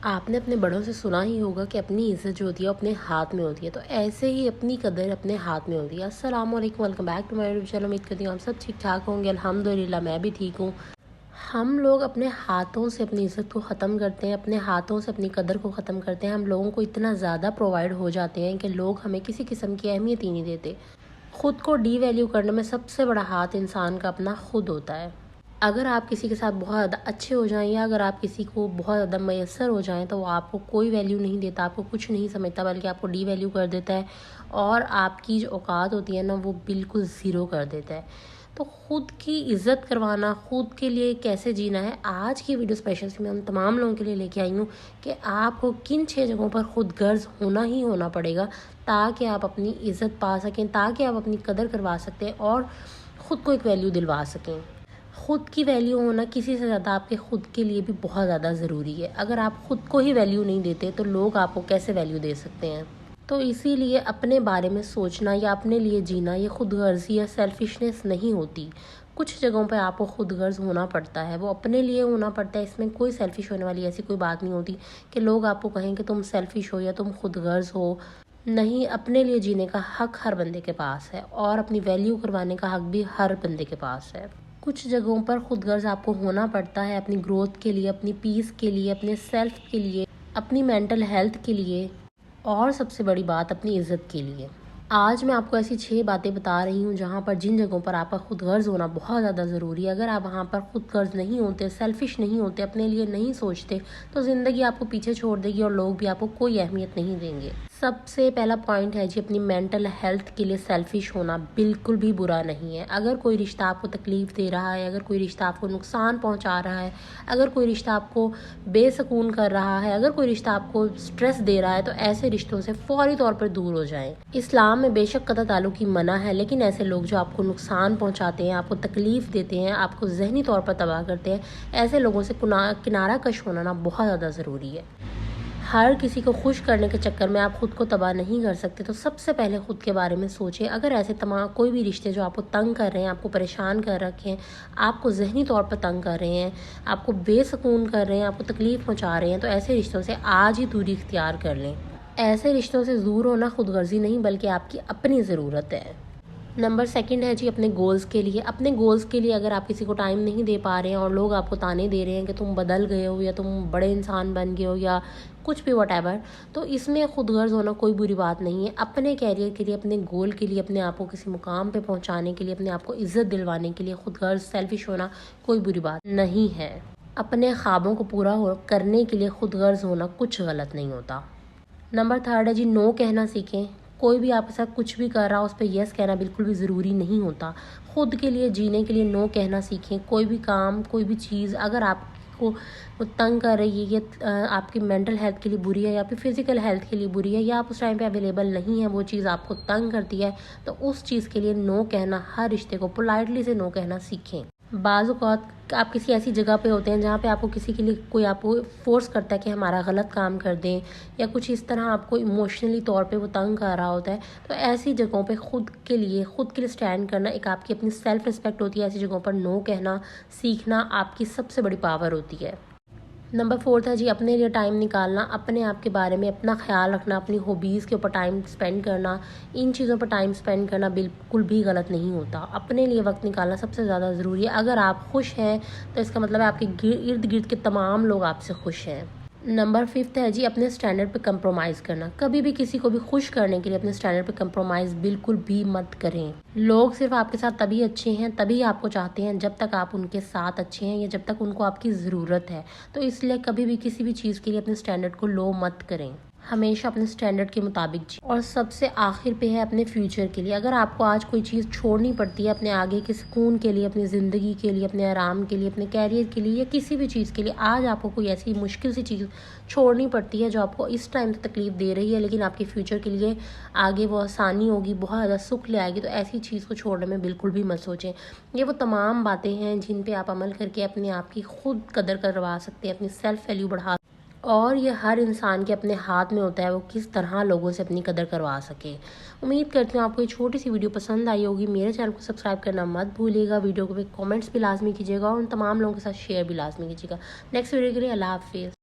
आपने अपने बड़ों से सुना ही होगा कि अपनी इज़्ज़त जो होती है अपने हाथ में होती है। तो ऐसे ही अपनी कदर अपने हाथ में होती है। अस्सलाम वालेकुम, welcome back to my YouTube channel. उम्मीद करती हूँ आप सब ठीक ठाक होंगे। अल्हम्दुलिल्लाह मैं भी ठीक हूँ। हम लोग अपने हाथों से अपनी इज़्ज़त को ख़त्म करते हैं, अपने हाथों से अपनी कदर को ख़त्म करते हैं। हम लोगों को इतना ज़्यादा प्रोवाइड हो जाते हैं कि लोग हमें किसी किस्म की अहमियत ही नहीं देते। ख़ुद को डीवैल्यू करने में सबसे बड़ा हाथ इंसान का अपना खुद होता है। अगर आप किसी के साथ बहुत ज़्यादा अच्छे हो जाएँ या अगर आप किसी को बहुत ज़्यादा मयस्सर हो जाएँ तो वो आपको कोई वैल्यू नहीं देता, आपको कुछ नहीं समझता, बल्कि आपको डीवैल्यू कर देता है और आपकी जो औकात होती है ना वो बिल्कुल ज़ीरो कर देता है। तो ख़ुद की इज़्ज़त करवाना, ख़ुद के लिए कैसे जीना है, आज की वीडियो स्पेशल से मैं उन तमाम लोगों के लिए लेके आई हूँ कि आपको किन 6 जगहों पर खुद गर्ज़ होना ही होना पड़ेगा ताकि आप अपनी इज़्ज़त पा सकें, ताकि आप अपनी कदर करवा सकते हैं और ख़ुद को एक वैल्यू दिलवा सकें। ख़ुद की वैल्यू होना किसी से ज़्यादा आपके ख़ुद के लिए भी बहुत ज़्यादा ज़रूरी है। अगर आप ख़ुद को ही वैल्यू नहीं देते तो लोग आपको कैसे वैल्यू दे सकते हैं। तो इसीलिए अपने बारे में सोचना या अपने लिए जीना ये खुद गर्ज़ी या सेल्फिशनेस नहीं होती। कुछ जगहों पे आपको खुद गर्ज़ होना पड़ता है, वो अपने लिए होना पड़ता है। इसमें कोई सेल्फिश होने वाली ऐसी कोई बात नहीं होती कि लोग आपको कहें कि तुम सेल्फिश हो या तुम खुद गर्ज़ हो। नहीं, अपने लिए जीने का हक़ हर बंदे के पास है और अपनी वैल्यू करवाने का हक़ भी हर बंदे के पास है। कुछ जगहों पर खुद गर्ज़ आपको होना पड़ता है अपनी ग्रोथ के लिए, अपनी पीस के लिए, अपने सेल्फ के लिए, अपनी मेंटल हेल्थ के लिए और सबसे बड़ी बात अपनी इज़्ज़त के लिए। आज मैं आपको ऐसी 6 बातें बता रही हूँ जहाँ पर जिन जगहों पर आपका खुद गर्ज़ होना बहुत ज़्यादा ज़रूरी है। अगर आप वहाँ पर खुद गर्ज़ नहीं होते, सेल्फिश नहीं होते, अपने लिए नहीं सोचते तो ज़िंदगी आपको पीछे छोड़ देगी और लोग भी आपको कोई अहमियत नहीं देंगे। सबसे पहला पॉइंट है जी, अपनी मेंटल हेल्थ के लिए सेल्फिश होना बिल्कुल भी बुरा नहीं है। अगर कोई रिश्ता आपको तकलीफ़ दे रहा है, अगर कोई रिश्ता आपको नुकसान पहुंचा रहा है, अगर कोई रिश्ता आपको बेसुकून कर रहा है, अगर कोई रिश्ता आपको स्ट्रेस दे रहा है तो ऐसे रिश्तों से फौरी तौर पर दूर हो जाएं। इस्लाम में बेशक कतई ताल्लुक़ की मना है, लेकिन ऐसे लोग जो आपको नुकसान पहुँचाते हैं, आपको तकलीफ़ देते हैं, आपको ज़हनी तौर पर तबाह करते हैं, ऐसे लोगों से किनारा कश होना ना बहुत ज़्यादा ज़रूरी है। हर किसी को खुश करने के चक्कर में आप ख़ुद को तबाह नहीं कर सकते, तो सबसे पहले ख़ुद के बारे में सोचें। अगर ऐसे तमाम कोई भी रिश्ते जो आपको तंग कर रहे हैं, आपको परेशान कर रखे हैं, आपको ज़हनी तौर पर तंग कर रहे हैं, आपको बेसुकून कर रहे हैं, आपको तकलीफ़ पहुंचा रहे हैं, तो ऐसे रिश्तों से आज ही दूरी इख्तियार कर लें। ऐसे रिश्तों से दूर होना खुदगर्ज़ी नहीं बल्कि आपकी अपनी ज़रूरत है। नंबर 2 है जी, अपने गोल्स के लिए। अपने गोल्स के लिए अगर आप किसी को टाइम नहीं दे पा रहे हैं और लोग आपको ताने दे रहे हैं कि तुम बदल गए हो या तुम बड़े इंसान बन गए हो या कुछ भी व्हाटएवर, तो इसमें खुदगर्ज़ होना कोई बुरी बात नहीं है। अपने कैरियर के लिए, अपने गोल के लिए, अपने आप को किसी मुकाम पे पहुंचाने के लिए, अपने आप को इज़्ज़त दिलवाने के लिए खुदगर्ज़ सेल्फिश होना कोई बुरी बात नहीं है। अपने ख्वाबों को पूरा करने के लिए खुदगर्ज़ होना कुछ गलत नहीं होता। नंबर 3 है जी, नो कहना सीखें। कोई भी आपके साथ कुछ भी कर रहा हो उस पर येस कहना बिल्कुल भी ज़रूरी नहीं होता। खुद के लिए जीने के लिए नो कहना सीखें। कोई भी काम, कोई भी चीज़ अगर आपको वो तंग कर रही है, ये आपकी मेंटल हेल्थ के लिए बुरी है या फिर फिज़िकल हेल्थ के लिए बुरी है या आप उस टाइम पे अवेलेबल नहीं है, वो चीज़ आपको तंग करती है, तो उस चीज़ के लिए नो कहना, हर रिश्ते को पोलाइटली से नो कहना सीखें। बाज़ औक़ात आप किसी ऐसी जगह पे होते हैं जहाँ पे आपको किसी के लिए कोई आपको फ़ोर्स करता है कि हमारा गलत काम कर दें या कुछ इस तरह आपको इमोशनली तौर पे वो तंग कर रहा होता है, तो ऐसी जगहों पे खुद के लिए स्टैंड करना एक आपकी अपनी सेल्फ़ रिस्पेक्ट होती है। ऐसी जगहों पर नो कहना सीखना आपकी सबसे बड़ी पावर होती है। नंबर 4 है जी, अपने लिए टाइम निकालना। अपने आप के बारे में अपना ख्याल रखना, अपनी हॉबीज़ के ऊपर टाइम स्पेंड करना, इन चीज़ों पर टाइम स्पेंड करना बिल्कुल भी गलत नहीं होता। अपने लिए वक्त निकालना सबसे ज़्यादा ज़रूरी है। अगर आप खुश हैं तो इसका मतलब है आपके इर्द गिर्द के तमाम लोग आपसे खुश हैं। नंबर 5 है जी, अपने स्टैंडर्ड पे कंप्रोमाइज़ करना। कभी भी किसी को भी खुश करने के लिए अपने स्टैंडर्ड पे कंप्रोमाइज़ बिल्कुल भी मत करें। लोग सिर्फ आपके साथ तभी अच्छे हैं, तभी आपको चाहते हैं जब तक आप उनके साथ अच्छे हैं या जब तक उनको आपकी ज़रूरत है। तो इसलिए कभी भी किसी भी चीज़ के लिए अपने स्टैंडर्ड को लो मत करें। हमेशा अपने स्टैंडर्ड के मुताबिक जी। और सबसे आखिर पे है अपने फ्यूचर के लिए। अगर आपको आज कोई चीज़ छोड़नी पड़ती है अपने आगे के सुकून के लिए, अपनी ज़िंदगी के लिए, अपने आराम के लिए, अपने कैरियर के लिए या किसी भी चीज़ के लिए, आज आपको कोई ऐसी मुश्किल सी चीज़ छोड़नी पड़ती है जो आपको इस टाइम से तकलीफ़ दे रही है लेकिन आपके फ्यूचर के लिए आगे वो आसानी होगी, बहुत ज़्यादा सुख ले आएगी, तो ऐसी चीज़ को छोड़ने में बिल्कुल भी मत सोचें। ये वो तमाम बातें हैं जिन पे आप अमल करके अपने आप की खुद कदर करवा सकते हैं, अपनी सेल्फ़ वैल्यू बढ़ा, और ये हर इंसान के अपने हाथ में होता है वो किस तरह लोगों से अपनी कदर करवा सके। उम्मीद करती हूँ आपको ये छोटी सी वीडियो पसंद आई होगी। मेरे चैनल को सब्सक्राइब करना मत भूलिएगा, वीडियो को भी कमेंट्स भी लाजमी कीजिएगा और उन तमाम लोगों के साथ शेयर भी लाजमी कीजिएगा। नेक्स्ट वीडियो के लिए अल्लाह हाफ़िज़।